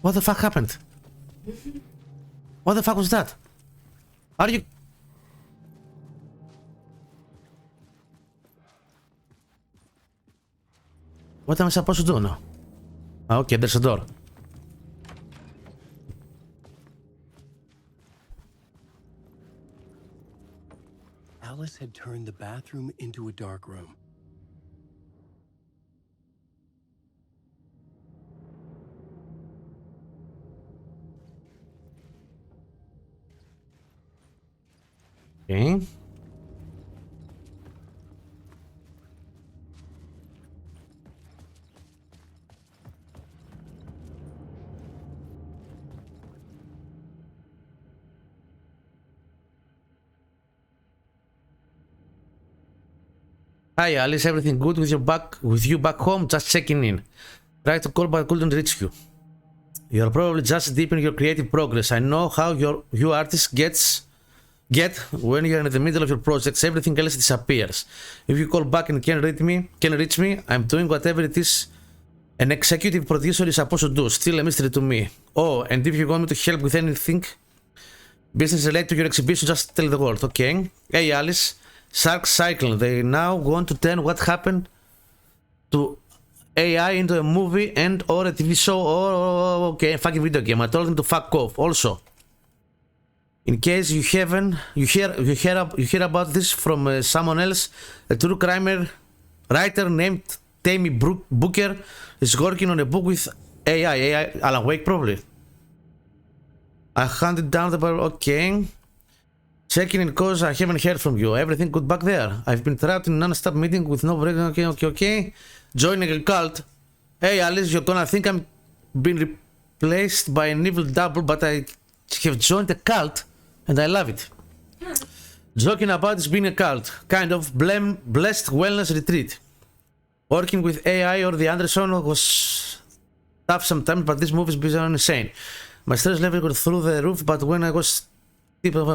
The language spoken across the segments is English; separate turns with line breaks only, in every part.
What the fuck happened? What the fuck was that? Are you... What am I supposed to do now? Ah, okay, there's a door.
Alice had turned the bathroom into a dark room.
Okay. Hi Alice, everything good with you back home? Just checking in. Tried to call but couldn't reach you. You're probably just deep in your creative progress. I know how you artists get when you're in the middle of your projects. Everything else disappears. If you call back and can reach me, I'm doing whatever it is an executive producer is supposed to do. Still a mystery to me. Oh, and if you want me to help with anything business related to your exhibition, just tell the world. Okay. Hey Alice. Shark Cycle. They now want to turn what happened to AI into a movie and or a TV show or okay, fucking video game. I told them to fuck off. Also, in case you hear about this from someone else, a true crime writer named Tammy Booker is working on a book with AI Alan Wake probably. I hunted down the bar. Okay. Checking in cause I haven't heard from you. Everything good back there? I've been trapped in a non-stop meeting with no break. Okay. Joining a cult. Hey Alice, you're gonna think I'm being replaced by an evil double, but I have joined a cult and I love it. Joking about it's being a cult. Kind of blessed wellness retreat. Working with AI or the Anderson was tough sometimes, but this movie is beyond insane. My stress level got through the roof, but when I was I have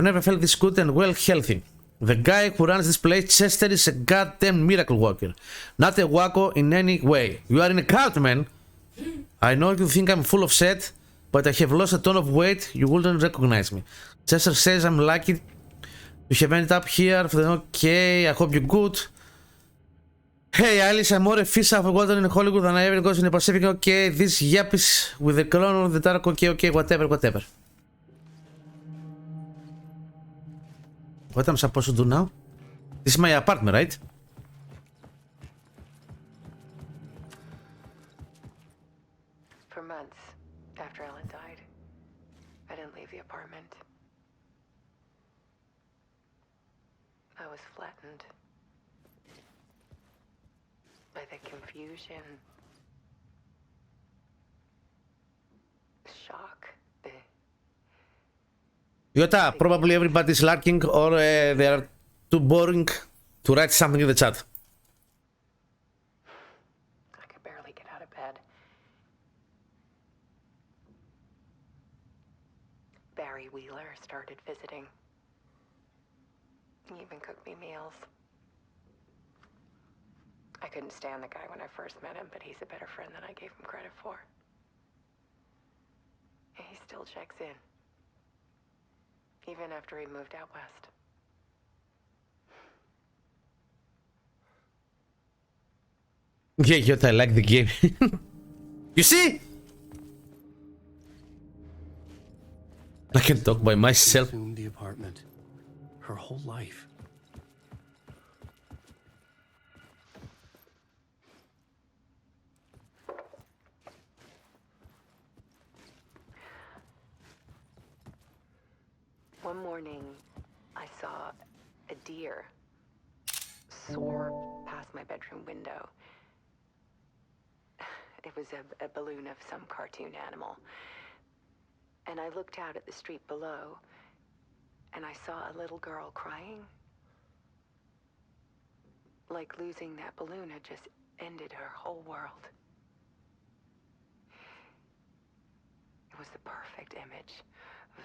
never felt this good and well healthy. The guy who runs this place, Chester, is a goddamn miracle worker. Not a wacko in any way. You are in a cult, man. I know you think I'm full of shit, but I have lost a ton of weight. You wouldn't recognize me. Chester says I'm lucky to have ended up here. Okay, I hope you're good. Hey Alice, I'm more a fish out of water in Hollywood than I ever was in the Pacific. Okay, this yuppies with the crown of the dark. Okay, whatever. What am I supposed to do now? This is my apartment, right?
For months after Ellen died, I didn't leave the apartment. I was flattened by the confusion, shock,
Yota, probably everybody's lurking or they are too boring to write something in the chat.
I could barely get out of bed. Barry Wheeler started visiting. He even cooked me meals. I couldn't stand the guy when I first met him, but he's a better friend than I gave him credit for. And he still checks in. Even after he moved out west.
Yeah, Yota, I like the game. You see? I can talk by myself.
Consumed the apartment. Her whole life.
One morning, I saw a deer soar past my bedroom window. It was a balloon of some cartoon animal. And I looked out at the street below, and I saw a little girl crying. Like losing that balloon had just ended her whole world. It was the perfect image of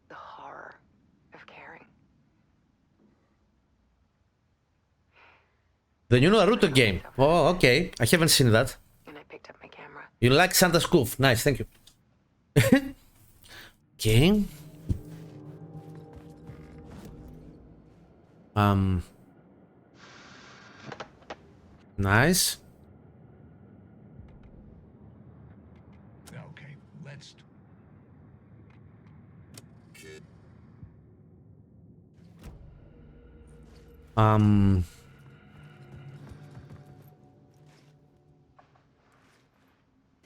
the horror of caring.
The new Naruto game. Oh, okay. I haven't seen that.
And I picked
You like Santa's goof. Nice, thank you. Okay. Nice.
Okay, let's.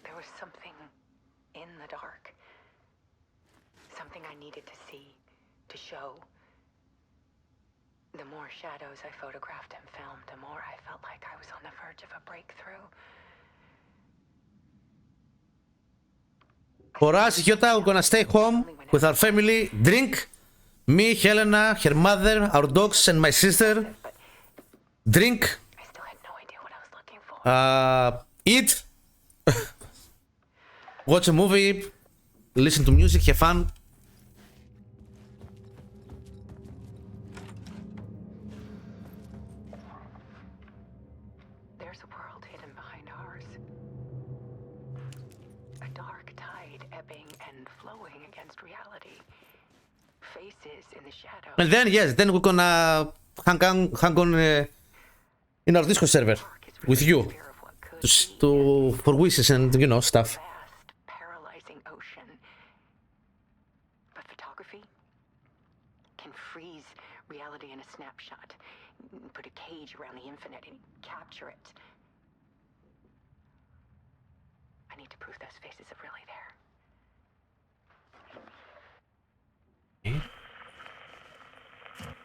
There was something in the dark. Something I needed to see, to show. The more shadows I photographed and filmed, the more I felt like I was on the verge of a breakthrough.
For us, Yota, we're gonna stay home with our family, drink. Me, Helena, her mother, our dogs, and my sister. Drink.
I still had no idea what I was looking for.
Eat. Watch a movie. Listen to music, have fun.
There's a world hidden behind ours. A dark tide ebbing and flowing against reality. Faces in the shadow.
And then, yes, then we're gonna hang on in our Discord server with you for wishes and, you know, stuff.
Vast, paralyzing ocean. But photography can freeze reality in a snapshot. Put a cage around the infinite and capture it. I need to prove those faces are really there.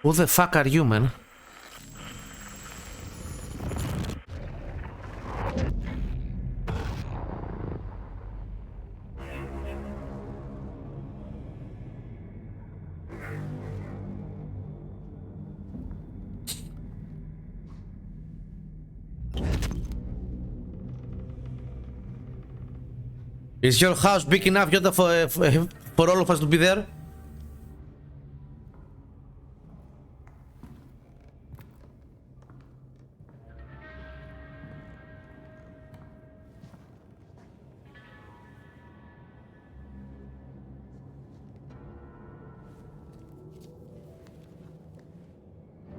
Who the fuck are you, man? Is your house big enough, Yota, for all of us to be there?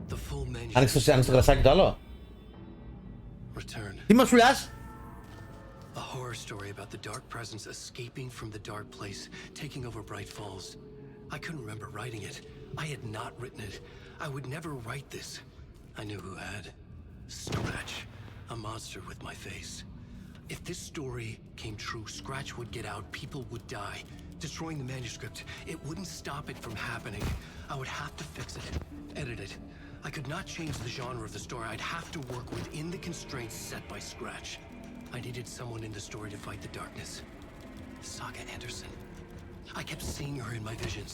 The full
Άνοιξε το κρασάκι το άλλο.
return.
Τι μας πουλάς?
A horror story about the dark presence escaping from the dark place, taking over Bright Falls. I couldn't remember writing it. I had not written it. I would never write this. I knew who had. Scratch. A monster with my face. If this story came true, Scratch would get out, people would die. Destroying the manuscript, it wouldn't stop it from happening. I would have to fix it, edit it. I could not change the genre of the story. I'd have to work within the constraints set by Scratch. I needed someone in the story to fight the darkness. Saga Anderson. I kept seeing her in my visions.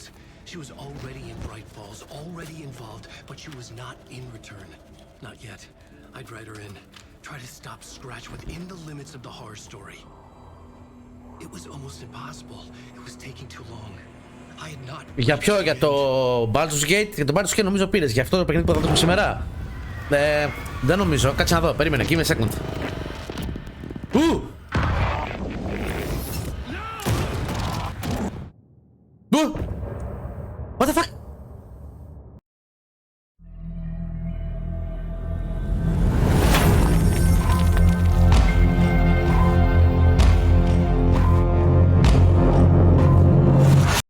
She was already in Bright Falls, already involved, but she was not in return. Not yet. I'd write her in. Try to stop Scratch within the limits of the horror story. It was almost impossible. It was taking too long. I had not...
Για ποιο, για το Baldur's Gate? Για το Baldur's Gate νομίζω πήρες, για αυτό το παιχνίδι που θα δούμε σήμερα. Δεν νομίζω, κάτσε να δω, περίμενε, give me a second.